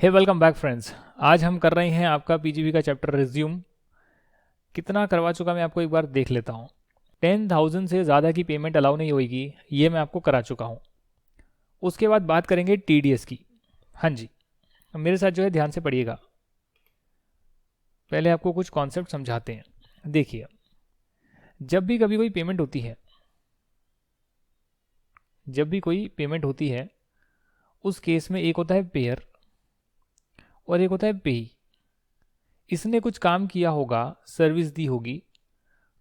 हे welcome back friends. आज हम कर रहे हैं आपका पीजीबी का चैप्टर रिज्यूम। कितना करवा चुका मैं आपको एक बार देख लेता हूँ। 10,000 से ज़्यादा की पेमेंट अलाउ नहीं होगी, ये मैं आपको करा चुका हूँ। उसके बाद बात करेंगे टीडीएस की। हाँ जी, मेरे साथ जो है ध्यान से पढ़िएगा। पहले आपको कुछ कॉन्सेप्ट समझाते हैं। देखिए, जब भी कभी कोई पेमेंट होती है, उस केस में एक होता है पेयर और एक होता है पेई। इसने कुछ काम किया होगा, सर्विस दी होगी,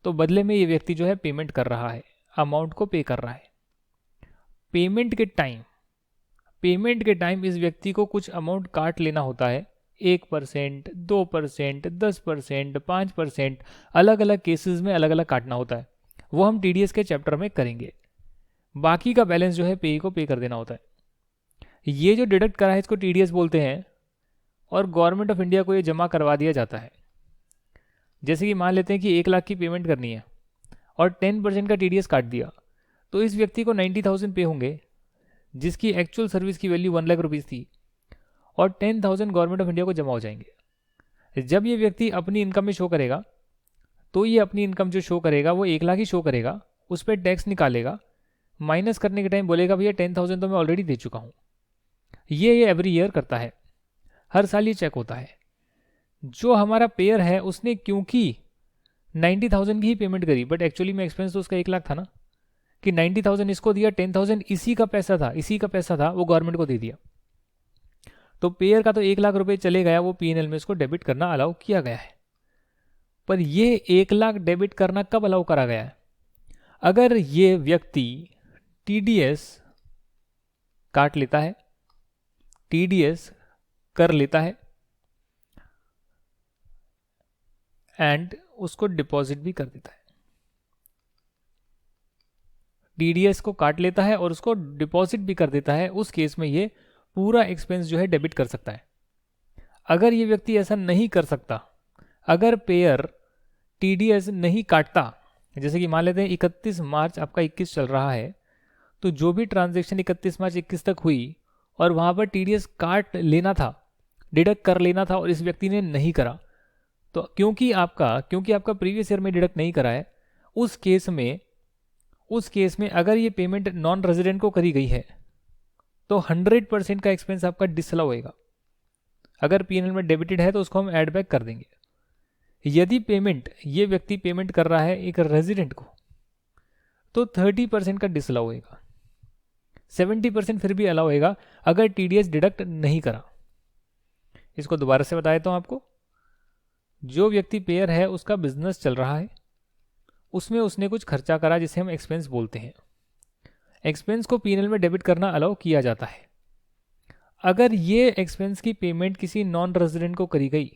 तो बदले में ये व्यक्ति जो है पेमेंट कर रहा है, अमाउंट को पे कर रहा है। पेमेंट के टाइम इस व्यक्ति को कुछ अमाउंट काट लेना होता है। 1%, 2%, 10%, 5%, अलग अलग केसेस में अलग अलग काटना होता है। वो हम टीडीएस के चैप्टर में करेंगे। बाकी का बैलेंस जो है पे को पे कर देना होता है। ये जो डिडक्ट करा है इसको टीडीएस बोलते हैं और गवर्नमेंट ऑफ इंडिया को ये जमा करवा दिया जाता है। जैसे कि मान लेते हैं कि 1 लाख की पेमेंट करनी है और 10% का टीडीएस काट दिया, तो इस व्यक्ति को 90,000 पे होंगे, जिसकी एक्चुअल सर्विस की वैल्यू 1 लाख रुपीज़ थी, और 10,000 गवर्नमेंट ऑफ इंडिया को जमा हो जाएंगे। जब ये व्यक्ति अपनी इनकम में शो करेगा, तो ये अपनी इनकम जो शो करेगा वो 1 लाख ही शो करेगा, उस पर टैक्स निकालेगा, माइनस करने के टाइम बोलेगा भैया 10,000 तो मैं ऑलरेडी दे चुका हूँ। ये एवरी ईयर करता है, हर साल ये चेक होता है। जो हमारा पेयर है उसने क्योंकि 90,000 की ही पेमेंट करी, बट एक्चुअली में एक्सपेंस तो उसका 1 लाख था ना, कि 90,000 इसको दिया, 10,000 इसी का पैसा था, वो गवर्नमेंट को दे दिया। तो पेयर का तो 1 लाख रुपए चले गया, वो पीएनएल में इसको डेबिट करना अलाउ किया गया है। पर ये 1 लाख डेबिट करना कब अलाउ करा गया है? अगर ये व्यक्ति टीडीएस काट लेता है, टीडीएस कर लेता है एंड उसको डिपॉजिट भी कर देता है। टीडीएस को काट लेता है और उसको डिपॉजिट भी कर देता है, उस केस में ये पूरा एक्सपेंस जो है डेबिट कर सकता है। अगर ये व्यक्ति ऐसा नहीं कर सकता, अगर पेयर टीडीएस नहीं काटता, जैसे कि मान लेते हैं 31 मार्च आपका 21 चल रहा है, तो जो भी ट्रांजैक्शन 31 मार्च 21 तक हुई और वहां पर टीडीएस काट लेना था, डिडक्ट कर लेना था, और इस व्यक्ति ने नहीं करा, तो क्योंकि आपका प्रीवियस ईयर में डिडक्ट नहीं करा है, उस केस में अगर ये पेमेंट नॉन रेजिडेंट को करी गई है, तो 100% का एक्सपेंस आपका डिसअलाउ होएगा। अगर पीएनएल में डेबिटेड है तो उसको हम ऐड बैक कर देंगे। यदि ये व्यक्ति पेमेंट कर रहा है एक रेजिडेंट को, तो 30% का डिसअलाउ होएगा। 70% फिर भी अलाउ होएगा अगर टीडीएस डिडक्ट नहीं करा। इसको दोबारा से बता देता हूं आपको। जो व्यक्ति पेयर है, उसका बिजनेस चल रहा है, उसमें उसने कुछ खर्चा करा जिसे हम एक्सपेंस बोलते हैं। एक्सपेंस को पीएनएल में डेबिट करना अलाउ किया जाता है। अगर ये एक्सपेंस की पेमेंट किसी नॉन रेजिडेंट को करी गई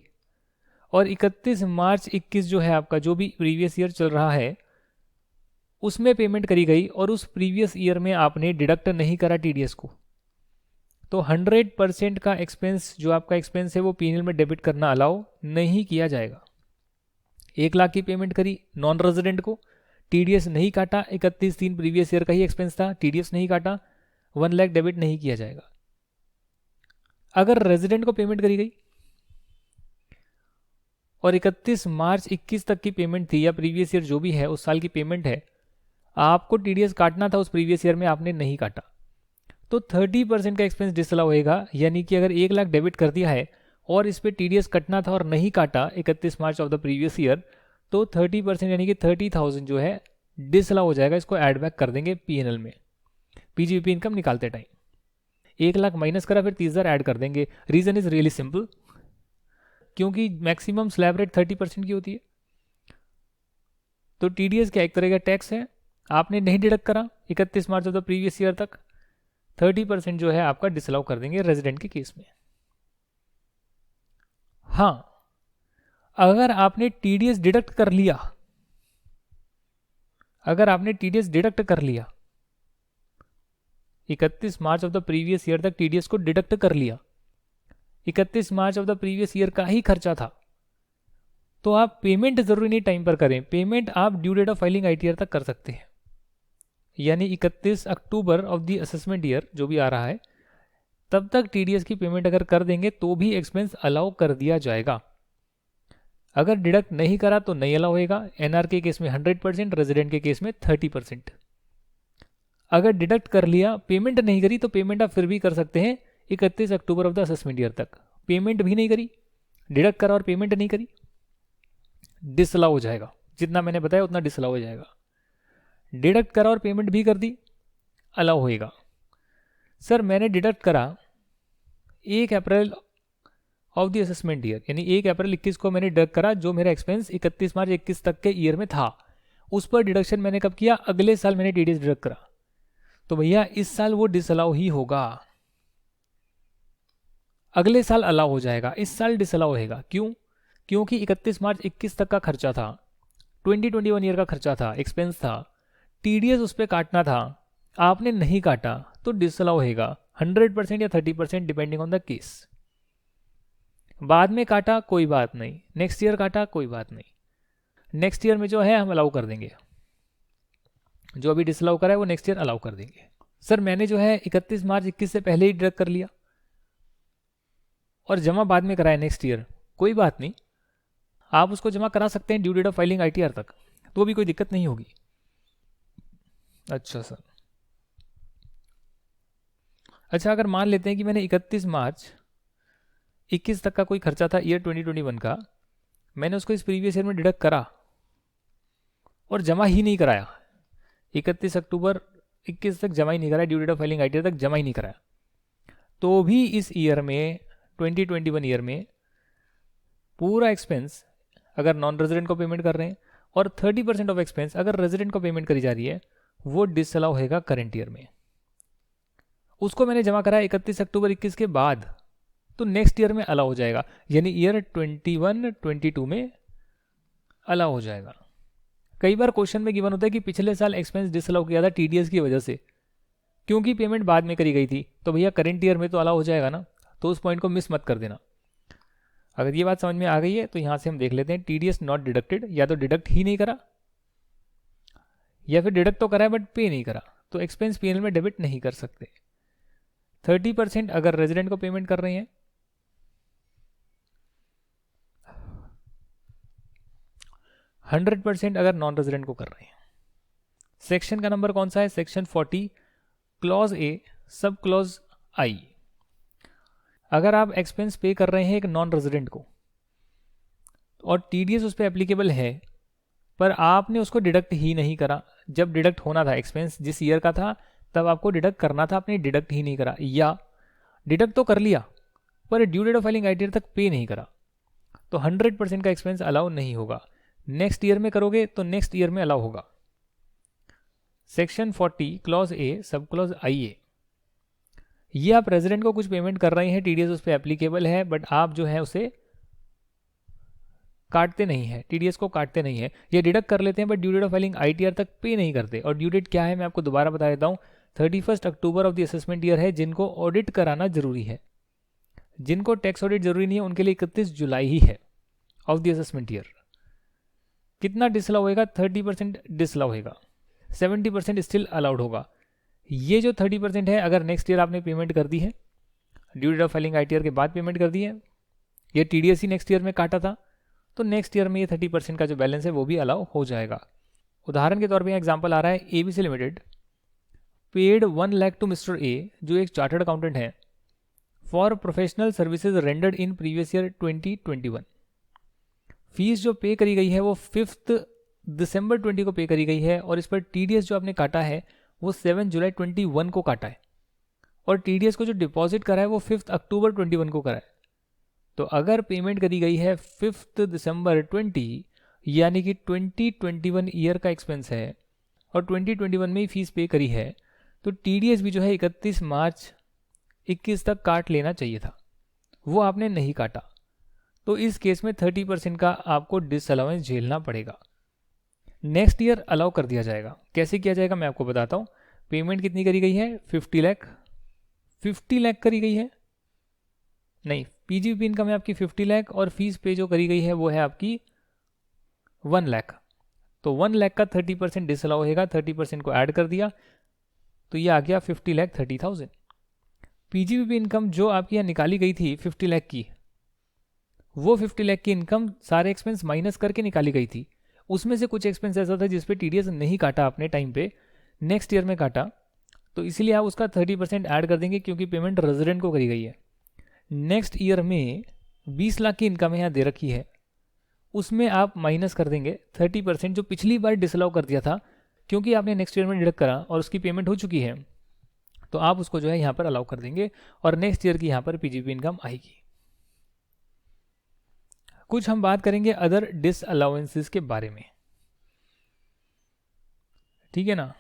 और 31 मार्च 21 जो है आपका, जो भी प्रीवियस ईयर चल रहा है, उसमें पेमेंट करी गई और उस प्रीवियस ईयर में आपने डिडक्ट नहीं करा टीडीएस को, तो 100% का एक्सपेंस जो आपका एक्सपेंस है वो पीएनएल में डेबिट करना अलाउ नहीं किया जाएगा। 1 लाख की पेमेंट करी नॉन रेजिडेंट को, टीडीएस नहीं काटा, 31/3 प्रीवियस ईयर का ही एक्सपेंस था, टीडीएस नहीं काटा, 1 लाख डेबिट नहीं किया जाएगा। अगर रेजिडेंट को पेमेंट करी गई और 31 मार्च 21 तक की पेमेंट थी, या प्रीवियस ईयर जो भी है उस साल की पेमेंट है, आपको टीडीएस काटना था, उस प्रीवियस ईयर में आपने नहीं काटा, तो 30% का एक्सपेंस डिसअलाउ होएगा। यानी कि अगर 1 लाख डेबिट कर दिया है और इस पे टीडीएस कटना था और नहीं काटा 31 मार्च ऑफ द प्रीवियस ईयर, तो 30% यानी कि 30,000 जो है डिसअलाउ हो जाएगा। इसको ऐड बैक कर देंगे पीएनएल में, पीजीबीपी इनकम निकालते टाइम। 1 लाख माइनस करा, फिर 30,000 ऐड कर देंगे। रीजन इज रियली सिंपल, क्योंकि मैक्सिमम स्लैब रेट 30% की होती है। तो टीडीएस क्या एक तरह का टैक्स है, आपने नहीं डिडक्ट करा 31 मार्च ऑफ द प्रीवियस ईयर तक, 30% जो है आपका डिसअलाउ कर देंगे रेजिडेंट के केस में। हाँ, अगर आपने टीडीएस डिडक्ट कर लिया, 31 मार्च ऑफ द प्रीवियस ईयर तक टीडीएस को डिडक्ट कर लिया, 31 मार्च ऑफ द प्रीवियस ईयर का ही खर्चा था, तो आप पेमेंट जरूरी नहीं टाइम पर करें। पेमेंट आप due date of filing ITR तक कर सकते हैं, यानी 31 October of the assessment year जो भी आ रहा है तब तक टीडीएस की पेमेंट अगर कर देंगे तो भी एक्सपेंस अलाउ कर दिया जाएगा। अगर डिडक्ट नहीं करा तो नहीं अलाउ होएगा। एनआर के केस में 100%, रेजिडेंट के केस में 30%। अगर डिडक्ट कर लिया, पेमेंट नहीं करी, तो पेमेंट आप फिर भी कर सकते हैं 31 October of the assessment year तक। पेमेंट भी नहीं करी, डिडक्ट करा और पेमेंट नहीं करी, डिसअलाउ हो जाएगा। जितना मैंने बताया उतना डिसअलाउ हो जाएगा। डिडक्ट करा और पेमेंट भी कर दी, अलाउ होएगा। सर मैंने डिडक्ट करा 1 अप्रैल ऑफ द असेसमेंट ईयर, यानी 1 अप्रैल 21 को मैंने डिडक्ट करा, जो मेरा एक्सपेंस 31 मार्च 21 तक के ईयर में था, उस पर डिडक्शन मैंने कब किया? अगले साल मैंने टीडीएस डिडक्ट करा, तो भैया इस साल वो डिसअलाउ ही होगा। अगले साल अलाउ हो जाएगा, इस साल डिसअलाउ होगा। क्यों? क्योंकि 31 मार्च 21 तक का खर्चा था, 2021 ईयर का खर्चा था, एक्सपेंस था, टीडीएस उस पर काटना था, आपने नहीं काटा तो डिसअलाउ होगा 100% या 30% डिपेंडिंग ऑन द केस। बाद में काटा कोई बात नहीं, नेक्स्ट ईयर काटा कोई बात नहीं, नेक्स्ट ईयर में जो है हम अलाउ कर देंगे। जो अभी डिसअलाउ करा है वो नेक्स्ट ईयर अलाउ कर देंगे। सर मैंने जो है 31 मार्च 21 से पहले ही डिडक्ट कर लिया और जमा बाद में कराया नेक्स्ट ईयर, कोई बात नहीं, आप उसको जमा करा सकते हैं due date of filing ITR तक, तो भी कोई दिक्कत नहीं होगी। अच्छा सर, अच्छा अगर मान लेते हैं कि मैंने 31 मार्च 21 तक का कोई खर्चा था ईयर 2021 का, मैंने उसको इस प्रीवियस ईयर में डिडक्ट करा और जमा ही नहीं कराया, 31 अक्टूबर 21 तक जमा ही नहीं कराया, due date of filing ITR तक जमा ही नहीं कराया, तो भी इस ईयर में 2021 ईयर में पूरा एक्सपेंस अगर नॉन रेजिडेंट को पेमेंट कर रहे हैं और 30% ऑफ एक्सपेंस अगर रेजिडेंट को पेमेंट करी जा रही है, वो डिसअलाउ होगा करंट ईयर में। उसको मैंने जमा कराया 31 अक्टूबर 21 के बाद, तो नेक्स्ट ईयर में अलाउ हो जाएगा, यानी ईयर 21-22 में अलाउ हो जाएगा। कई बार क्वेश्चन में गिवन होता है कि पिछले साल एक्सपेंस डिसअलाउ किया था टीडीएस की वजह से, क्योंकि पेमेंट बाद में करी गई थी, तो भैया करंट ईयर में तो अलाउ हो जाएगा ना, तो उस पॉइंट को मिस मत कर देना। अगर ये बात समझ में आ गई है तो यहां से हम देख लेते हैं टीडीएस नॉट डिडक्टेड, या तो डिडक्ट ही नहीं करा या फिर डिडक्ट तो करा है बट पे नहीं करा, तो एक्सपेंस पीएनएल में डेबिट नहीं कर सकते। 30% अगर रेजिडेंट को पेमेंट कर रहे हैं, 100% अगर नॉन रेजिडेंट को कर रहे हैं। सेक्शन का नंबर कौन सा है? Section 40 clause A sub clause आई। अगर आप एक्सपेंस पे कर रहे हैं एक नॉन रेजिडेंट को और टीडीएस उस पर एप्लीकेबल है, पर आपने उसको डिडक्ट ही नहीं करा, जब डिडक्ट होना था एक्सपेंस जिस ईयर का था तब आपको डिडक्ट करना था, आपने डिडक्ट ही नहीं करा, या डिडक्ट तो कर लिया पर due date of filing ITR तक पे नहीं करा, तो 100% का एक्सपेंस अलाउ नहीं होगा। नेक्स्ट ईयर में करोगे तो नेक्स्ट ईयर में अलाउ होगा। Section 40 clause A sub clause आई ए, ये आप रेजिडेंट को कुछ पेमेंट कर रहे हैं, टीडीएस उस पर एप्लीकेबल है, बट आप जो है उसे काटते नहीं है, टीडीएस को काटते नहीं है, ये डिडक्ट कर लेते हैं but due date of filing ITR तक पे नहीं करते। और ड्यू डेट क्या है मैं आपको दोबारा बता देता हूँ, 31 October of the assessment year है, जिनको ऑडिट कराना जरूरी है। जिनको टैक्स ऑडिट जरूरी नहीं है उनके लिए 31 जुलाई ही है ऑफ द असेसमेंट ईयर। कितना डिसअलाउ होगा? 30% डिसअलाउ होगा, 70% स्टिल अलाउड होगा। ये जो 30% है, अगर नेक्स्ट ईयर आपने पेमेंट कर दी है, due date of filing ITR के बाद पेमेंट कर दी है, ये टीडीएस ही नेक्स्ट ईयर में काटा था, तो नेक्स्ट ईयर में ये 30% का जो बैलेंस है वो भी अलाउ हो जाएगा। उदाहरण के तौर पे एग्जांपल आ रहा है, ABC limited paid 1 lakh to mister A, जो एक चार्टर्ड अकाउंटेंट है, for professional services rendered in previous year 2021। Fees जो पे करी गई है वो 5 दिसंबर 20 को पे करी गई है, और इस पर टीडीएस जो आपने काटा है वो 7 जुलाई 21 को काटा है, और टीडीएस को जो डिपॉजिट करा है वो 5 अक्टूबर 21 को करा है। तो अगर पेमेंट करी गई है 5 दिसंबर 20, यानी कि 2021 ईयर का एक्सपेंस है और 2021 में ही फीस पे करी है, तो टीडीएस भी जो है 31 मार्च 21 तक काट लेना चाहिए था, वो आपने नहीं काटा, तो इस केस में 30% का आपको डिसअलाउंस झेलना पड़ेगा। नेक्स्ट ईयर अलाउ कर दिया जाएगा। कैसे किया जाएगा मैं आपको बताता हूँ। पेमेंट कितनी करी गई है? 50 लाख करी गई है, नहीं, पीजीपी इनकम है आपकी 50 लाख, और फीस पे जो करी गई है वो है आपकी 1 लाख। तो 1 लाख का 30% डिसअलाउ होगा, 30% को ऐड कर दिया तो ये आ गया 50 लाख 30,000। पीजीबीपी इनकम जो आपकी यहाँ निकाली गई थी 50 लाख की, वो 50 लाख की इनकम सारे एक्सपेंस माइनस करके निकाली गई थी। उसमें से कुछ एक्सपेंस ऐसा था जिस पे टीडीएस नहीं काटा आपने टाइम पे, नेक्स्ट ईयर में काटा, तो इसीलिए आप उसका 30% ऐड कर देंगे क्योंकि पेमेंट रेजिडेंट को करी गई है। नेक्स्ट ईयर में 20 लाख की इनकम यहाँ दे रखी है, उसमें आप माइनस कर देंगे 30% जो पिछली बार डिसअलाउ कर दिया था, क्योंकि आपने नेक्स्ट ईयर में डिडक्ट करा और उसकी पेमेंट हो चुकी है, तो आप उसको जो है यहाँ पर अलाउ कर देंगे और नेक्स्ट ईयर की यहाँ पर पीजीबी इनकम आएगी। कुछ हम बात करेंगे अदर डिसअलाउंसेस के बारे में, ठीक है ना।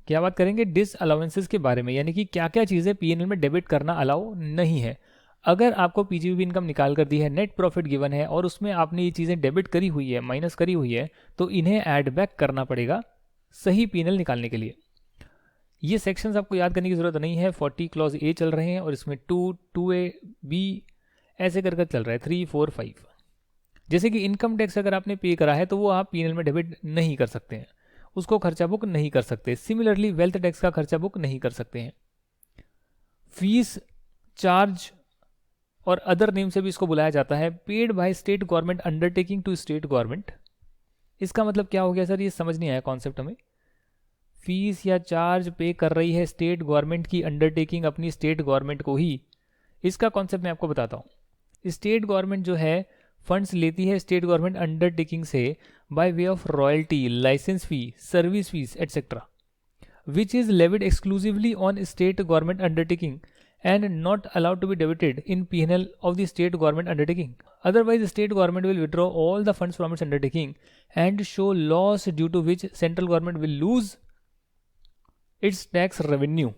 क्या बात करेंगे? डिसअलाउंसेस के बारे में, यानी कि क्या क्या चीज़ें पीएनएल में डेबिट करना अलाउ नहीं है। अगर आपको पीजीबी इनकम निकाल कर दी है, नेट प्रॉफिट गिवन है और उसमें आपने ये चीज़ें डेबिट करी हुई है, माइनस करी हुई है, तो इन्हें ऐड बैक करना पड़ेगा सही पीएनएल निकालने के लिए। ये सेक्शंस आपको याद करने की जरूरत नहीं है। 40 क्लॉज ए चल रहे हैं और इसमें 2A B ऐसे कर चल रहा है 3 4 5। जैसे कि इनकम टैक्स अगर आपने पे करा है तो वो आप पीएनएल में डेबिट नहीं कर सकते हैं, उसको खर्चा बुक नहीं कर सकते। सिमिलरली वेल्थ टैक्स का खर्चा बुक नहीं कर सकते हैं। फीस, चार्ज और अदर नेम से भी इसको बुलाया जाता है, paid by state government undertaking to state government. इसका मतलब क्या हो गया सर? ये समझ नहीं आया कॉन्सेप्ट हमें। फीस या चार्ज पे कर रही है स्टेट गवर्नमेंट की अंडरटेकिंग अपनी स्टेट गवर्नमेंट को ही। इसका कॉन्सेप्ट मैं आपको बताता हूँ। स्टेट गवर्नमेंट जो है फंड्स लेती है स्टेट गवर्नमेंट अंडरटेकिंग से by way of royalty, license fee, service fees etcetera, which is levied exclusively on state government undertaking and not allowed to be debited in P&L of the state government undertaking. Otherwise, the state government will withdraw all the funds from its undertaking and show loss, due to which central government will lose its tax revenue.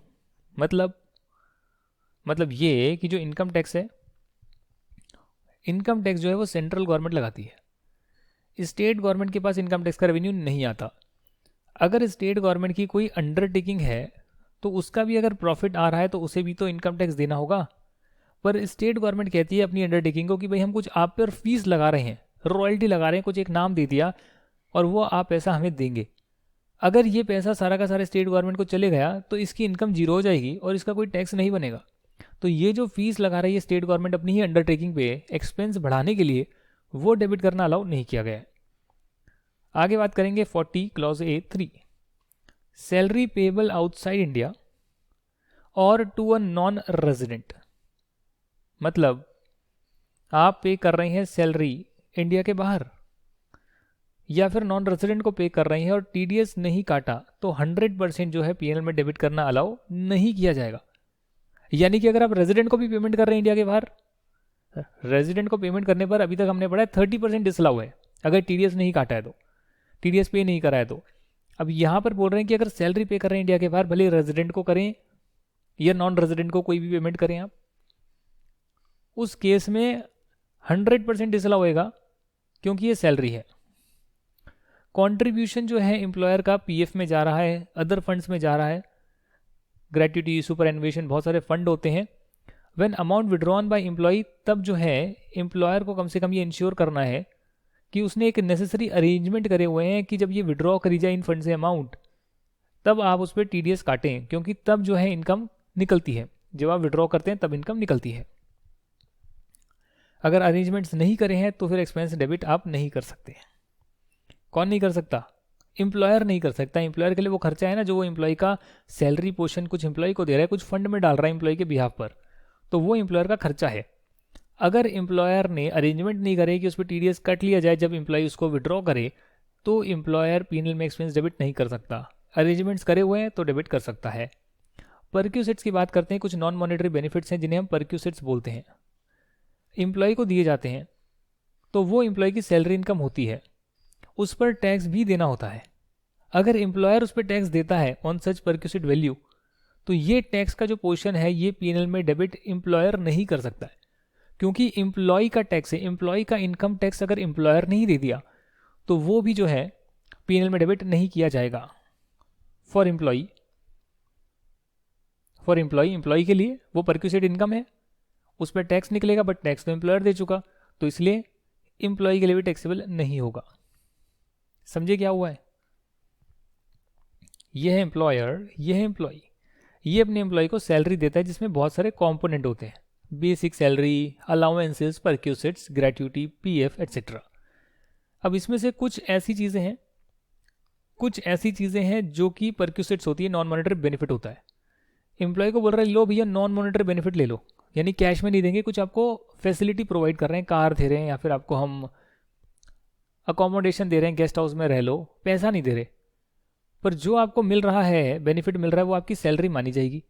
मतलब ये कि जो income tax है, income tax जो है वो central government लगाती है, स्टेट गवर्नमेंट के पास इनकम टैक्स का रेवेन्यू नहीं आता। अगर स्टेट गवर्नमेंट की कोई अंडरटेकिंग है तो उसका भी अगर प्रॉफिट आ रहा है तो उसे भी तो इनकम टैक्स देना होगा। पर स्टेट गवर्नमेंट कहती है अपनी अंडरटेकिंग को कि भाई हम कुछ आप पर फीस लगा रहे हैं, रॉयल्टी लगा रहे हैं, कुछ एक नाम दे दिया और वो आप पैसा हमें देंगे। अगर ये पैसा सारा का सारा स्टेट गवर्नमेंट को चले गया तो इसकी इनकम जीरो हो जाएगी और इसका कोई टैक्स नहीं बनेगा। तो ये जो फीस लगा रही है स्टेट गवर्नमेंट अपनी ही अंडरटेकिंग पे एक्सपेंस बढ़ाने के लिए, वो डेबिट करना अलाउ नहीं किया गया है। आगे बात करेंगे 40 clause A3, salary payable outside India और टू अ नॉन रेजिडेंट। मतलब आप पे कर रहे हैं सैलरी इंडिया के बाहर या फिर नॉन रेजिडेंट को पे कर रहे हैं और टीडीएस नहीं काटा तो 100% जो है पीएनएल में डेबिट करना अलाउ नहीं किया जाएगा। यानी कि अगर आप रेजिडेंट को भी पेमेंट कर रहे हैं इंडिया के बाहर, रेजिडेंट को पेमेंट करने पर अभी तक हमने पढ़ा है 30% डिसअलाउ है अगर टीडीएस नहीं काटा है तो, टीडीएस पे नहीं करा है तो। अब यहाँ पर बोल रहे हैं कि अगर सैलरी पे कर रहे हैं इंडिया के बाहर, भले रेजिडेंट को करें या नॉन रेजिडेंट को कोई भी पेमेंट करें आप, उस केस में 100% डिसअलाउ होएगा क्योंकि ये सैलरी है। कंट्रीब्यूशन जो है एम्प्लॉयर का पीएफ में जा रहा है, अदर फंड्स में जा रहा है, ग्रेट्युटी, सुपर एनुएशन, बहुत सारे फंड होते हैं। When amount withdrawn by employ, तब जो है एम्प्लॉयर को कम से कम ये इंश्योर करना है कि उसने एक नेसेसरी अरेंजमेंट करे हुए हैं कि जब ये विड्रॉ करी जाए इन फंड से अमाउंट, तब आप उस पर टीडीएस काटें, क्योंकि तब जो है इनकम निकलती है। जब आप विड्रॉ करते हैं तब इनकम निकलती है। अगर अरेंजमेंट्स नहीं करे हैं तो फिर एक्सपेंस डेबिट आप नहीं कर सकते। कौन नहीं कर सकता? एम्प्लॉयर नहीं कर सकता। एम्प्लॉयर के लिए वो खर्चा है ना, जो वो एम्प्लॉय का सैलरी पोर्शन कुछ एम्प्लॉय को दे रहा है, कुछ फंड में डाल रहा है एम्प्लॉय के बिहाफ पर, तो वो एम्प्लॉयर का खर्चा है। अगर एम्प्लॉयर ने अरेंजमेंट नहीं करे कि उस पर टीडीएस कट लिया जाए जब एम्प्लॉय उसको विड्रॉ करे, तो एम्प्लॉयर पीएनएल में एक्सपेंस डेबिट नहीं कर सकता। अरेंजमेंट्स करे हुए हैं तो डेबिट कर सकता है। परक्यूसेट्स की बात करते हैं। कुछ नॉन मॉनेटरी बेनिफिट्स हैं जिन्हें हम परक्यूसेट्स बोलते हैं, एम्प्लॉय को दिए जाते हैं, तो वो एम्प्लॉय की सैलरी इनकम होती है, उस पर टैक्स भी देना होता है। अगर एम्प्लॉयर उस पर टैक्स देता है ऑन सच परक्यूसेट वैल्यू, तो ये टैक्स का जो पोर्शन है ये पीएनएल में डेबिट एम्प्लॉयर नहीं कर सकता है, क्योंकि एम्प्लॉय का टैक्स है। एम्प्लॉय का इनकम टैक्स अगर एम्प्लॉयर नहीं दे दिया तो वो भी जो है पीएनएल में डेबिट नहीं किया जाएगा। फॉर एम्प्लॉय एम्प्लॉय के लिए वो परक्यूसेट इनकम है, उस पर टैक्स निकलेगा, बट टैक्स तो एम्प्लॉयर दे चुका, तो इसलिए एम्प्लॉय के लिए भी टैक्सेबल नहीं होगा। समझे क्या हुआ है? यह है एम्प्लॉयर, यह है एम्प्लॉय। ये अपने एम्प्लॉय को सैलरी देता है जिसमें बहुत सारे कॉम्पोनेंट होते हैं, basic salary, allowances, perquisites, gratuity, PF etcetera. अब इसमें से कुछ ऐसी चीज़ें हैं जो कि परक्यूसिट्स होती है, नॉन मॉनेटरी बेनिफिट होता है। एम्प्लॉय को बोल रहा है लो भैया नॉन मॉनेटरी बेनिफिट ले लो, यानी कैश में नहीं देंगे, कुछ आपको फैसिलिटी प्रोवाइड कर रहे हैं, कार दे रहे हैं या फिर आपको हम अकोमोडेशन दे रहे हैं, गेस्ट हाउस में रह लो, पैसा नहीं दे रहे, पर जो आपको मिल रहा है, बेनिफिट मिल रहा है, वो आपकी सैलरी मानी जाएगी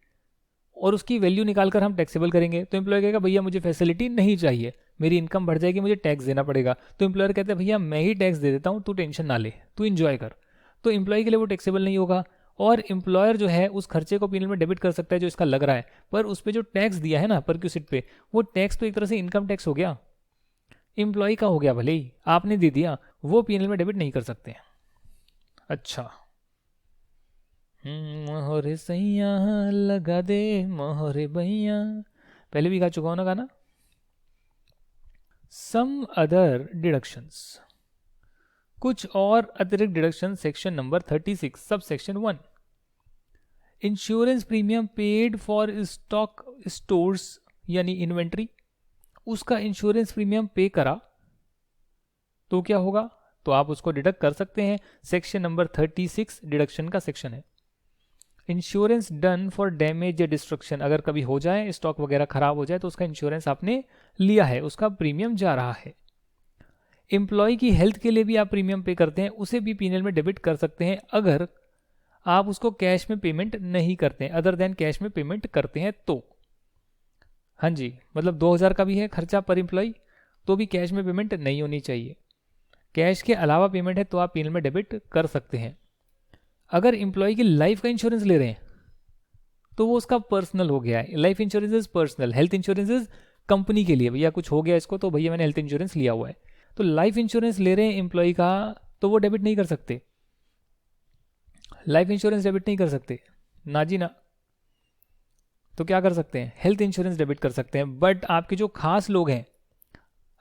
और उसकी वैल्यू निकाल कर हम टैक्सेबल करेंगे। तो एम्प्लॉय कहेगा भैया मुझे फैसिलिटी नहीं चाहिए, मेरी इनकम बढ़ जाएगी, मुझे टैक्स देना पड़ेगा। तो एम्प्लॉयर कहते हैं भैया मैं ही टैक्स दे देता हूँ, तू टेंशन ना ले, तू इंजॉय कर। तो एम्प्लॉय के लिए वो टैक्सेबल नहीं होगा और एम्प्लॉयर जो है उस खर्चे को पीएनएल में डेबिट कर सकता है जो इसका लग रहा है, पर उस पर जो टैक्स दिया है ना परक्यूसिट पे, वो टैक्स तो एक तरह से इनकम टैक्स हो गया, एम्प्लॉय का हो गया, भले ही आपने दे दिया, वो पीएनएल में डेबिट नहीं कर सकते। अच्छा, मोहरे सैया लगा दे मोहरे भैया, पहले भी गा चुका हूं ना गाना। सम अदर डिडक्शंस, कुछ और अतिरिक्त deduction, section number 36 sub section 1। Insurance premium paid for stock stores यानी इन्वेंट्री, उसका इंश्योरेंस प्रीमियम पे करा तो क्या होगा, तो आप उसको डिडक्ट कर सकते हैं। सेक्शन नंबर 36 डिडक्शन का सेक्शन है। इंश्योरेंस डन फॉर डैमेज या डिस्ट्रक्शन, अगर कभी हो जाए, स्टॉक वगैरह खराब हो जाए तो उसका इंश्योरेंस आपने लिया है, उसका प्रीमियम जा रहा है। एम्प्लॉय की हेल्थ के लिए भी आप प्रीमियम पे करते हैं, उसे भी पीएनएल में डेबिट कर सकते हैं अगर आप उसको कैश में पेमेंट नहीं करते हैं, अदर देन कैश में पेमेंट करते हैं तो। हाँ जी, मतलब 2000 का भी है खर्चा पर एम्प्लॉय तो भी कैश में पेमेंट नहीं होनी चाहिए, कैश के अलावा पेमेंट है तो आप पीएनएल में डेबिट कर सकते हैं। अगर एम्प्लॉय की लाइफ का इंश्योरेंस ले रहे हैं तो वो उसका पर्सनल हो गया है, life insurance is personal, health insurance is company के लिए, भैया कुछ हो गया इसको तो भैया मैंने हेल्थ इंश्योरेंस लिया हुआ है। तो लाइफ इंश्योरेंस ले रहे हैं एम्प्लॉय का तो वो डेबिट नहीं कर सकते, लाइफ इंश्योरेंस डेबिट नहीं कर सकते ना जी ना। तो क्या कर सकते हैं, हेल्थ इंश्योरेंस डेबिट कर सकते हैं। बट आपके जो खास लोग हैं,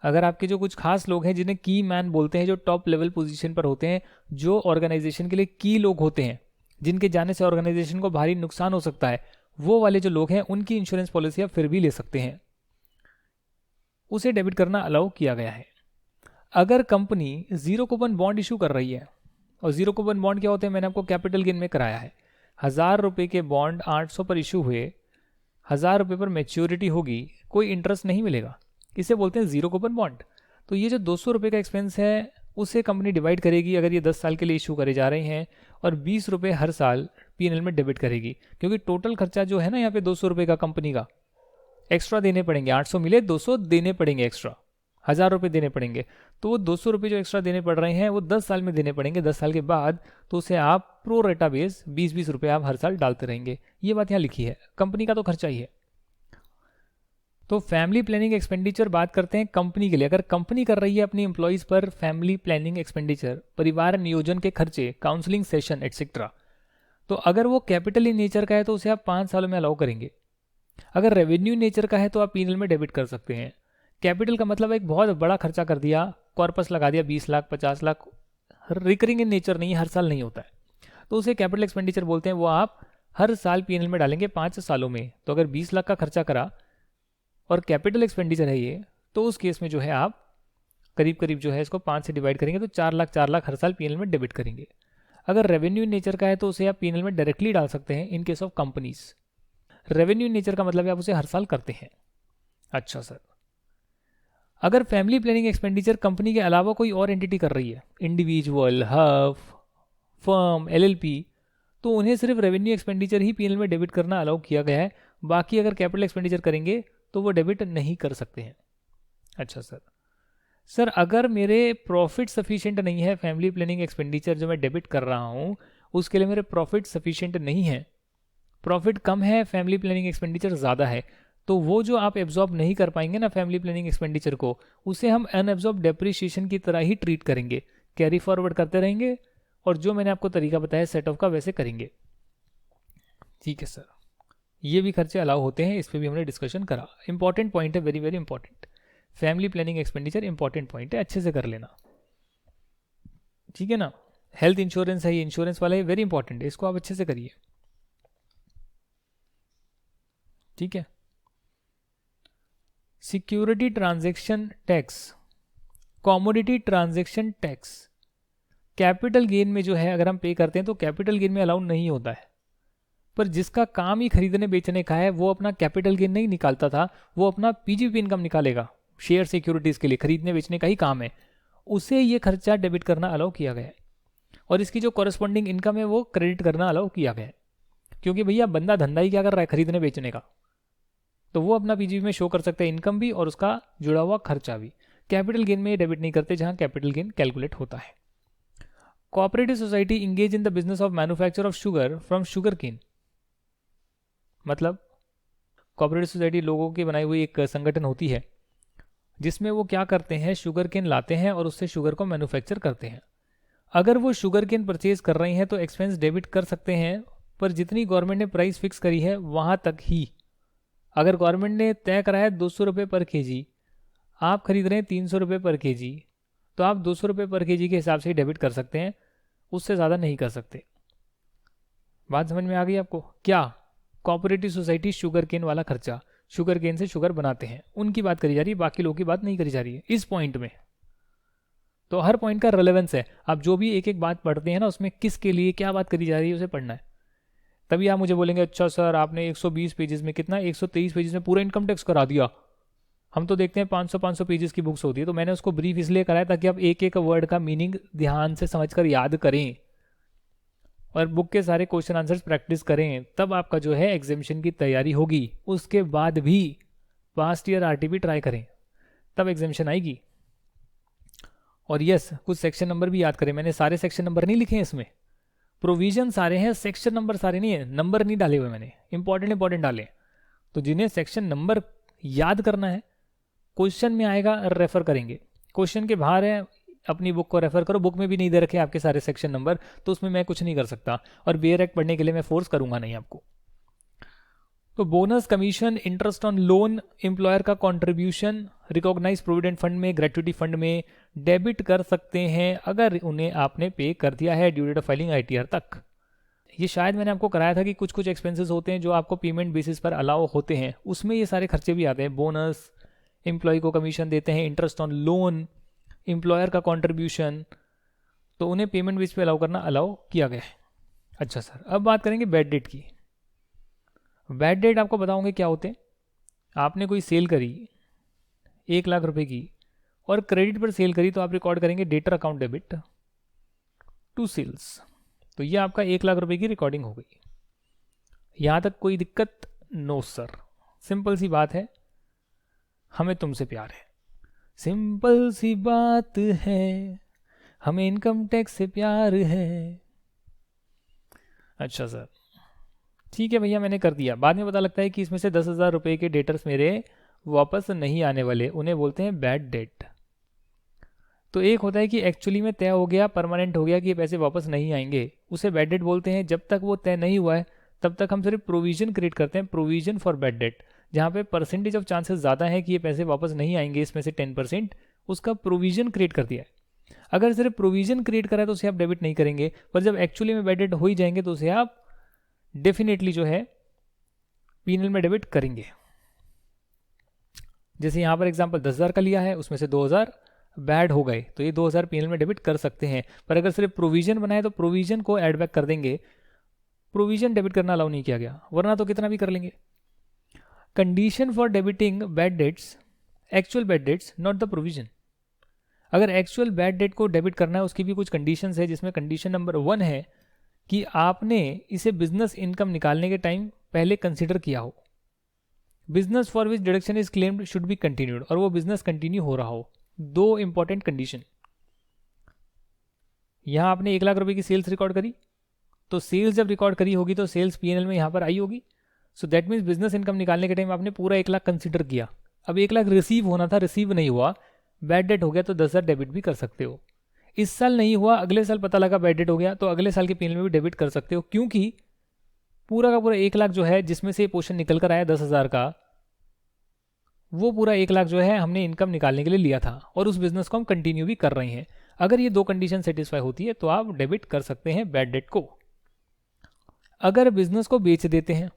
अगर आपके जो कुछ खास लोग हैं जिन्हें की मैन बोलते हैं, जो टॉप लेवल पोजीशन पर होते हैं, जो ऑर्गेनाइजेशन के लिए की लोग होते हैं, जिनके जाने से ऑर्गेनाइजेशन को भारी नुकसान हो सकता है, वो वाले जो लोग हैं उनकी इंश्योरेंस पॉलिसी आप फिर भी ले सकते हैं, उसे डेबिट करना अलाउ किया गया है। अगर company zero coupon bond issue कर रही है, और जीरो कूपन बॉन्ड क्या होते हैं, मैंने आपको कैपिटल गेन में कराया है, 1000 रुपये के बॉन्ड 800 पर इशू हुए, 1000 रुपये पर मैच्योरिटी होगी, कोई इंटरेस्ट नहीं मिलेगा, इसे बोलते हैं जीरो कूपन बॉन्ड। तो ये जो 200 रुपये का एक्सपेंस है उसे कंपनी डिवाइड करेगी, अगर ये 10 साल के लिए इशू करे जा रहे हैं, और 20 रुपये हर साल पीएनएल में डेबिट करेगी, क्योंकि टोटल खर्चा जो है ना यहाँ पे 200 रुपये का कंपनी का एक्स्ट्रा देने पड़ेंगे, 800 मिले 200 देने पड़ेंगे एक्स्ट्रा, 1000 रुपये देने पड़ेंगे, तो वो 200 रुपये जो एक्स्ट्रा देने पड़ रहे हैं वो 10 साल में देने पड़ेंगे, 10 साल के बाद तो उसे आप प्रो रेटा बेस 20-20 रुपये आप हर साल डालते रहेंगे। ये बात यहाँ लिखी है, कंपनी का तो खर्चा ही है। तो फैमिली प्लानिंग एक्सपेंडिचर बात करते हैं कंपनी के लिए। अगर कंपनी कर रही है अपनी एम्प्लॉयज़ पर फैमिली प्लानिंग एक्सपेंडिचर, परिवार नियोजन के खर्चे, काउंसलिंग सेशन एटसेट्रा, तो अगर वो कैपिटल इन नेचर का है तो उसे आप 5 सालों में अलाउ करेंगे। अगर रेवेन्यू नेचर का है तो आप पीएनएल में डेबिट कर सकते हैं। कैपिटल का मतलब एक बहुत बड़ा खर्चा कर दिया, कॉर्पस लगा दिया 20 lakh 50 lakh, recurring in nature नहीं, हर साल नहीं होता है, तो उसे कैपिटल एक्सपेंडिचर बोलते हैं। वो आप हर साल पीएनएल में डालेंगे 5 सालों में। तो अगर 20 लाख का खर्चा करा और कैपिटल एक्सपेंडिचर है ये, तो उस केस में जो है आप करीब करीब जो है इसको 5 से डिवाइड करेंगे तो 4 लाख हर साल पीएनएल में डेबिट करेंगे। अगर रेवेन्यू नेचर का है तो उसे आप पीएनएल में डायरेक्टली डाल सकते हैं in case of companies. Revenue nature का मतलब है आप उसे हर साल करते हैं। अच्छा सर, अगर फैमिली प्लानिंग एक्सपेंडिचर कंपनी के अलावा कोई और एंटिटी कर रही है, इंडिविजुअल, हफ, फर्म, एलएलपी, तो उन्हें सिर्फ रेवेन्यू एक्सपेंडिचर ही पीएनएल में डेबिट करना अलाउ किया गया है, बाकी अगर कैपिटल एक्सपेंडिचर करेंगे तो वो डेबिट नहीं कर सकते हैं। अच्छा सर, अगर मेरे प्रॉफिट सफिशिएंट नहीं है, फैमिली प्लानिंग एक्सपेंडिचर जो मैं डेबिट कर रहा हूँ उसके लिए मेरे प्रॉफिट सफिशिएंट नहीं है, प्रॉफिट कम है, फैमिली प्लानिंग एक्सपेंडिचर ज़्यादा है, तो वो जो आप एब्जॉर्ब नहीं कर पाएंगे ना फैमिली प्लानिंग एक्सपेंडिचर को, उसे हम अनएब्जॉर्ब डेप्रिसिएशन की तरह ही ट्रीट करेंगे, कैरी फॉरवर्ड करते रहेंगे, और जो मैंने आपको तरीका बताया सेट ऑफ का वैसे करेंगे। ठीक है सर, ये भी खर्चे अलाउ होते हैं, इस पर भी हमने डिस्कशन करा। इंपॉर्टेंट पॉइंट है, very very important. Family planning expenditure important point है, अच्छे से कर लेना, ठीक है ना। हेल्थ इंश्योरेंस है, ये इंश्योरेंस वाला है, वेरी इंपॉर्टेंट है, इसको आप अच्छे से करिए। ठीक है। Security transaction tax, commodity transaction tax, capital gain में जो है अगर हम पे करते हैं तो कैपिटल गेन में अलाउड नहीं होता है, पर जिसका काम ही खरीदने बेचने का है वो अपना कैपिटल गेन नहीं निकालता था, वो अपना पीजीपी इनकम निकालेगा, शेयर सिक्योरिटीज के लिए खरीदने बेचने का ही काम है, उसे ये खर्चा डेबिट करना अलाउ किया गया है, और इसकी जो कॉरेस्पॉन्डिंग इनकम है वो क्रेडिट करना अलाउ किया गया है, क्योंकि भैया बंदा धंधा ही क्या कर रहा है, खरीदने बेचने का, तो वो अपना पीजीपी में शो कर सकता है इनकम भी और उसका जुड़ा हुआ खर्चा भी। कैपिटल गेन में डेबिट नहीं करते जहां कैपिटल गेन कैलकुलेट होता है। Cooperative society engage in the business of manufacture of sugar from sugar cane, मतलब कोऑपरेटिव सोसाइटी लोगों की बनाई हुई एक संगठन होती है जिसमें वो क्या करते हैं, शुगर केन लाते हैं और उससे शुगर को मैन्युफैक्चर करते हैं। अगर वो शुगर केन परचेज कर रहे हैं तो एक्सपेंस डेबिट कर सकते हैं, पर जितनी गवर्नमेंट ने प्राइस फिक्स करी है वहां तक ही। अगर गवर्नमेंट ने तय करा है 200 रुपये पर केजी, आप खरीद रहे हैं 300 रुपये पर केजी, तो आप 200 रुपये पर केजी के हिसाब से ही डेबिट कर सकते हैं, उससे ज़्यादा नहीं कर सकते। बात समझ में आ गई आपको? क्या कोऑपरेटिव सोसाइटी शुगर केन वाला खर्चा, शुगर केन से शुगर बनाते हैं, उनकी बात करी जा रही है, बाकी लोगों की बात नहीं करी जा रही है इस पॉइंट में। तो हर पॉइंट का रेलेवेंस है, आप जो भी एक एक बात पढ़ते हैं ना उसमें किसके लिए क्या बात करी जा रही है उसे पढ़ना है। तभी आप मुझे बोलेंगे अच्छा सर आपने 120 पेजेस में कितना 123 पेजेस में पूरा इनकम टैक्स करा दिया। हम तो देखते हैं 500 पेजेस की बुक्स होती है, तो मैंने उसको ब्रीफ इसलिए कराया ताकि आप एक एक वर्ड का मीनिंग ध्यान से समझकर याद करें और बुक के सारे क्वेश्चन आंसर्स प्रैक्टिस करें, तब आपका जो है एग्जामिनेशन की तैयारी होगी। उसके बाद भी पास्ट ईयर आरटीपी ट्राई करें, तब एग्जामिनेशन आएगी। और यस, कुछ सेक्शन नंबर भी याद करें, मैंने सारे सेक्शन नंबर नहीं लिखे हैं इसमें, प्रोविजन सारे हैं, सेक्शन नंबर सारे नहीं है, नंबर नहीं डाले हुए मैंने, इंपॉर्टेंट डाले। तो जिन्हें सेक्शन नंबर याद करना है क्वेश्चन में आएगा रेफर करेंगे, क्वेश्चन के बाहर है अपनी बुक को रेफर करो, बुक में भी नहीं दे रखे आपके सारे सेक्शन नंबर, तो उसमें मैं कुछ नहीं कर सकता, और बेयर एक्ट पढ़ने के लिए मैं फोर्स करूंगा नहीं आपको। तो bonus, commission, interest on loan, employer का कंट्रीब्यूशन रिकॉग्नाइज प्रोविडेंट फंड में, ग्रेच्युटी फंड में डेबिट कर सकते हैं अगर उन्हें आपने पे कर दिया है due date of filing ITR तक। ये शायद मैंने आपको कराया था कि कुछ कुछ एक्सपेंसेस होते हैं जो आपको पेमेंट बेसिस पर अलाउ होते हैं, उसमें ये सारे खर्चे भी आते हैं। बोनस, एम्प्लॉय को कमीशन देते हैं, इंटरेस्ट ऑन लोन, एम्प्लॉयर का कंट्रीब्यूशन, तो उन्हें पेमेंट बेस पे अलाउ करना अलाउ किया गया है। अच्छा सर, अब बात करेंगे बैड डेट की। बैड डेट आपको बताऊंगे क्या होते हैं। आपने कोई सेल करी 1 लाख रुपए की और क्रेडिट पर सेल करी, तो आप रिकॉर्ड करेंगे debtor account debit to sales, तो ये आपका 1 लाख रुपए की रिकॉर्डिंग हो गई। यहां तक कोई दिक्कत? नो सर, सिंपल सी बात है, हमें तुमसे प्यार है, सिंपल सी बात है, हमें इनकम टैक्स से प्यार है। अच्छा सर, ठीक है भैया, मैंने कर दिया। बाद में पता लगता है कि इसमें से 10,000 रुपए के डेटर्स मेरे वापस नहीं आने वाले, उन्हें बोलते हैं बैड डेट। तो एक होता है कि एक्चुअली में तय हो गया, परमानेंट हो गया कि ये पैसे वापस नहीं आएंगे, उसे बैड डेट बोलते हैं। जब तक वो तय नहीं हुआ है तब तक हम सिर्फ प्रोविजन क्रिएट करते हैं, प्रोविजन फॉर बैड डेट, जहाँ पे परसेंटेज ऑफ चांसेस ज़्यादा है कि ये पैसे वापस नहीं आएंगे, इसमें से 10%, उसका प्रोविजन क्रिएट कर दिया है। अगर सिर्फ प्रोविजन क्रिएट करा है तो उसे आप डेबिट नहीं करेंगे, पर जब एक्चुअली में बैड डेट हो ही जाएंगे तो उसे आप डेफिनेटली जो है पीएनएल में डेबिट करेंगे। जैसे यहाँ पर एग्जांपल 10,000 का लिया है, उसमें से 2,000 बैड हो गए, तो ये 2,000 पीएनएल में डेबिट कर सकते हैं। पर अगर सिर्फ प्रोविजन बनाए तो प्रोविजन को ऐड बैक कर देंगे, प्रोविजन डेबिट करना अलाउ नहीं किया गया, वरना तो कितना भी कर लेंगे। Condition for debiting bad debts, actual bad debts not the provision. अगर एक्चुअल बैड डेट को डेबिट करना है उसकी भी कुछ कंडीशंस है, जिसमें कंडीशन नंबर 1 है कि आपने इसे बिजनेस इनकम निकालने के टाइम पहले कंसिडर किया हो, business for which deduction is claimed should be continued, और वो बिजनेस कंटिन्यू हो रहा हो। 2 इंपॉर्टेंट कंडीशन। यहां आपने 1 लाख रुपए की सेल्स रिकॉर्ड करी, तो सेल्स जब रिकॉर्ड करी होगी तो सेल्स पीएनएल में यहां पर आई होगी, so that means business income निकालने के टाइम आपने पूरा 1 लाख कंसिडर किया। अब 1 लाख रिसीव होना था, रिसीव नहीं हुआ, बैड डेट हो गया, तो 10,000 डेबिट भी कर सकते हो। इस साल नहीं हुआ, अगले साल पता लगा बैड डेट हो गया, तो अगले साल के पीएनएल में भी डेबिट कर सकते हो, क्योंकि पूरा का पूरा 1 लाख जो है, जिसमें से पोर्शन निकल कर आया 10,000 का, वो पूरा 1 लाख जो है हमने इनकम निकालने के लिए लिया था, और उस बिजनेस को हम कंटिन्यू भी कर रहे हैं। अगर ये 2 कंडीशन सेटिस्फाई होती है तो आप डेबिट कर सकते हैं बैड डेट को। अगर बिजनेस को बेच देते हैं,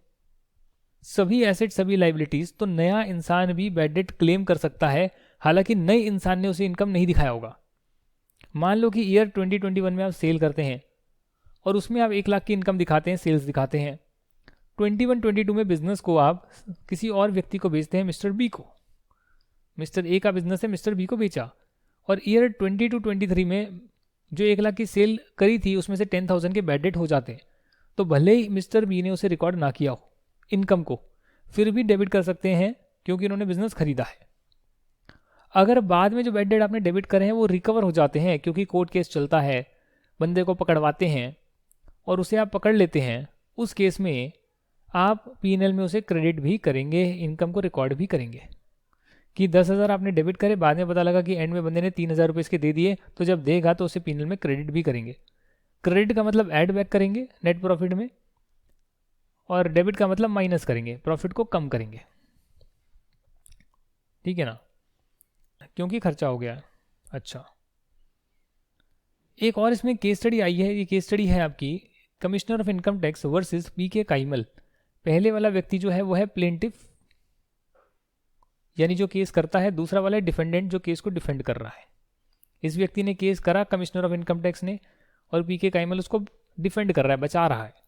सभी एसेट सभी लाइबिलिटीज, तो नया इंसान भी बैड डेट क्लेम कर सकता है, हालांकि नए इंसान ने उसे इनकम नहीं दिखाया होगा। मान लो कि ईयर 2021 में आप सेल करते हैं और उसमें आप 1 लाख की इनकम दिखाते हैं, सेल्स दिखाते हैं। 21-22 में बिजनेस को आप किसी और व्यक्ति को बेचते हैं, मिस्टर बी को। मिस्टर ए का बिजनेस है, मिस्टर बी को बेचा, और ईयर 22-23 में जो 1 लाख की सेल करी थी उसमें से 10,000 के बैड डेट हो जाते हैं, तो भले ही मिस्टर बी ने उसे रिकॉर्ड ना किया हो इनकम को, फिर भी डेबिट कर सकते हैं क्योंकि उन्होंने बिजनेस खरीदा है। अगर बाद में जो बैड डेट आपने डेबिट करे हैं वो रिकवर हो जाते हैं क्योंकि कोर्ट केस चलता है, बंदे को पकड़वाते हैं और उसे आप पकड़ लेते हैं, उस केस में आप P&L में उसे क्रेडिट भी करेंगे, इनकम को रिकॉर्ड भी करेंगे कि 10,000 आपने डेबिट करे, बाद में पता लगा कि एंड में बंदे ने 3,000 रुपये इसके दे दिए, तो जब देगा तो उसे P&L में क्रेडिट भी करेंगे। क्रेडिट का मतलब ऐड बैक करेंगे नेट प्रॉफिट में, और डेबिट का मतलब माइनस करेंगे, प्रॉफिट को कम करेंगे। ठीक है ना, क्योंकि खर्चा हो गया। अच्छा, एक और इसमें केस स्टडी आई है। ये केस स्टडी है आपकी commissioner of income tax versus PK Kaimal. पहले वाला व्यक्ति जो है वो है प्लेंटिफ, यानी जो केस करता है, दूसरा वाला है डिफेंडेंट जो केस को डिफेंड कर रहा है। इस व्यक्ति ने केस करा कमिश्नर ऑफ इनकम टैक्स ने, और पीके काइमल उसको डिफेंड कर रहा है, बचा रहा है।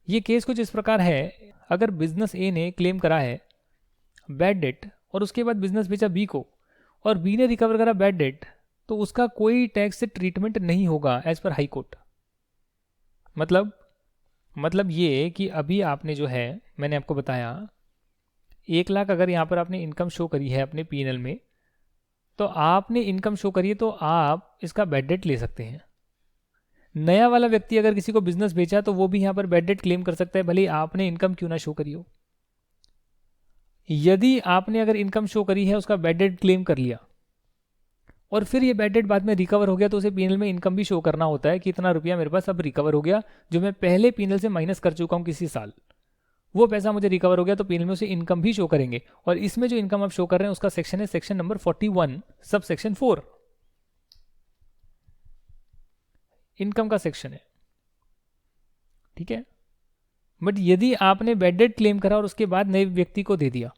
ये केस कुछ इस प्रकार है, अगर बिजनेस ए ने क्लेम करा है बैड डेट और उसके बाद बिजनेस बेचा बी को और बी ने रिकवर करा बैड डेट, तो उसका कोई टैक्स से ट्रीटमेंट नहीं होगा एज पर हाई कोर्ट। मतलब ये कि अभी आपने जो है, मैंने आपको बताया 1 लाख अगर यहाँ पर आपने इनकम शो करी है अपने P&L में, तो आपने इनकम शो करी है तो आप इसका बैड डेट ले सकते हैं। नया वाला व्यक्ति अगर किसी को बिजनेस बेचा तो वो भी यहाँ पर बैड डेट क्लेम कर सकता है, भले ही आपने इनकम क्यों ना शो करी हो। यदि आपने अगर इनकम शो करी है, उसका बैड डेट क्लेम कर लिया और फिर ये बैड डेट बाद में रिकवर हो गया, तो उसे P&L में इनकम भी शो करना होता है कि इतना रुपया मेरे पास अब रिकवर हो गया, जो मैं पहले P&L से माइनस कर चुका हूँ किसी साल, वो पैसा मुझे रिकवर हो गया, तो P&L में उसे इनकम भी शो करेंगे। और इसमें जो इनकम आप शो कर रहे हैं उसका सेक्शन है section number 41 sub section 4, income का सेक्शन है। ठीक है, बट यदि आपने बैड डेट क्लेम करा और उसके बाद नए व्यक्ति को दे दिया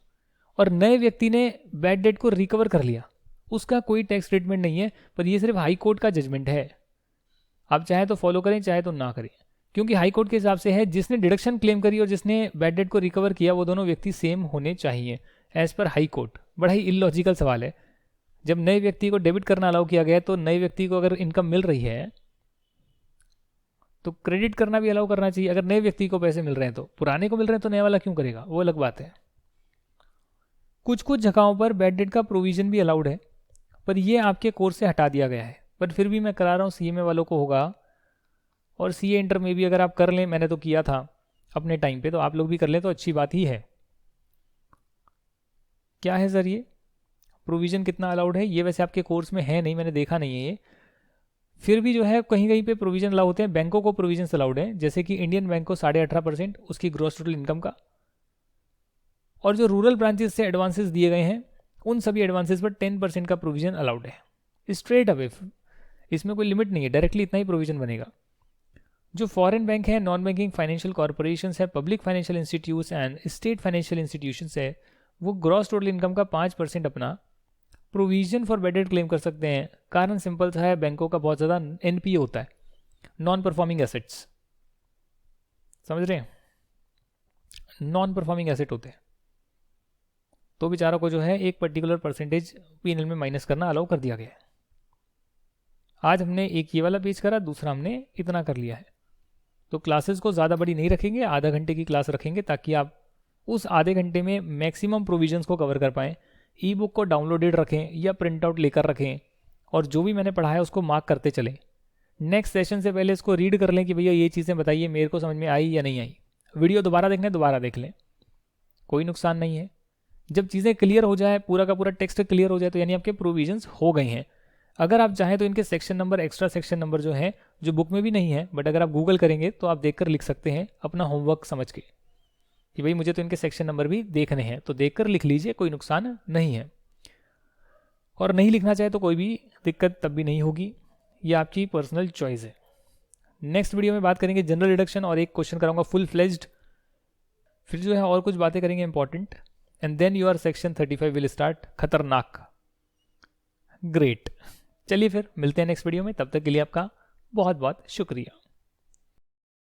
और नए व्यक्ति ने बैड डेट को रिकवर कर लिया, उसका कोई टैक्स ट्रीटमेंट नहीं है, पर ये सिर्फ हाई कोर्ट का जजमेंट है। आप चाहे तो फॉलो करें, चाहे तो ना करें, क्योंकि हाई कोर्ट के हिसाब से है जिसने डिडक्शन क्लेम करी और जिसने बैड डेट को रिकवर किया वो दोनों व्यक्ति सेम होने चाहिए एज पर हाई कोर्ट। बड़ा ही इलॉजिकल सवाल है। जब नए व्यक्ति को डेबिट करना अलाउ किया गया तो नए व्यक्ति को अगर इनकम मिल रही है तो क्रेडिट करना भी अलाउ करना चाहिए। अगर नए व्यक्ति को पैसे मिल रहे हैं तो, पुराने को मिल रहे हैं तो नया वाला क्यों करेगा, वो अलग बात है। कुछ कुछ जगहों पर बैड डेट का प्रोविजन भी अलाउड है, पर ये आपके कोर्स से हटा दिया गया है, पर फिर भी मैं करा रहा हूँ, CMA वालों को होगा, और CA इंटर में भी अगर आप कर लें, मैंने तो किया था अपने टाइम पे, तो आप लोग भी कर लें तो अच्छी बात ही है। क्या है सर ये प्रोविज़न कितना अलाउड है? ये वैसे आपके कोर्स में है नहीं, मैंने देखा नहीं है ये, फिर भी जो है कहीं कहीं पे प्रोविज़न अलाउ होते हैं। बैंकों को प्रोविजन अलाउड है, जैसे कि इंडियन बैंक को 18.5% उसकी ग्रॉस टोटल इनकम का, और जो रूरल ब्रांचेस से एडवांसेस दिए गए हैं उन सभी एडवांसेस पर 10% का प्रोविजन अलाउड है स्ट्रेट अवे, इसमें कोई लिमिट नहीं है, डायरेक्टली इतना ही प्रोविजन बनेगा। जो फॉरेन बैंक है, नॉन बैंकिंग फाइनेंशियल कॉर्पोरेशंस है, public financial institutes and state financial institutions है, वो ग्रॉस टोटल इनकम का 5% अपना provision for bad debt claim कर सकते हैं। कारण सिंपल सा है, बैंकों का बहुत ज़्यादा NPA होता है, नॉन परफॉर्मिंग एसेट्स, समझ रहे हैं, नॉन परफॉर्मिंग एसेट होते हैं, तो बेचारों को जो है एक पर्टिकुलर परसेंटेज P&L में माइनस करना अलाउ कर दिया गया है। आज हमने एक ये वाला पेज करा, दूसरा हमने इतना कर लिया है। तो क्लासेस को ज़्यादा बड़ी नहीं रखेंगे, आधा घंटे की क्लास रखेंगे ताकि आप उस आधे घंटे में मैक्सिमम प्रोविजंस को कवर कर पाएँ। ई बुक को डाउनलोडेड रखें या प्रिंट आउट लेकर रखें, और जो भी मैंने पढ़ा है उसको मार्क करते चलें। नेक्स्ट सेशन से पहले इसको रीड कर लें कि भैया ये चीज़ें बताइए मेरे को समझ में आई या नहीं आई। वीडियो दोबारा देखना है, दोबारा देख लें, कोई नुकसान नहीं है। जब चीज़ें क्लियर हो जाए, पूरा का पूरा टेक्स्ट क्लियर हो जाए, तो यानी आपके प्रोविजंस हो गए हैं। अगर आप चाहें तो इनके section number, extra section number जो है, जो बुक में भी नहीं है, बट अगर आप गूगल करेंगे तो आप देखकर लिख सकते हैं अपना होमवर्क समझ के कि भाई मुझे तो इनके सेक्शन नंबर भी देखने हैं, तो देखकर लिख लीजिए, कोई नुकसान नहीं है। और नहीं लिखना चाहे तो कोई भी दिक्कत तब भी नहीं होगी, ये आपकी पर्सनल चॉइस है। नेक्स्ट वीडियो में बात करेंगे जनरल डिडक्शन, और एक क्वेश्चन कराऊंगा फुल फ्लेज्ड फिर जो है और कुछ बातें करेंगे important, and then your section 35 will start. खतरनाक, ग्रेट। चलिए फिर मिलते हैं नेक्स्ट वीडियो में, तब तक के लिए आपका बहुत बहुत शुक्रिया।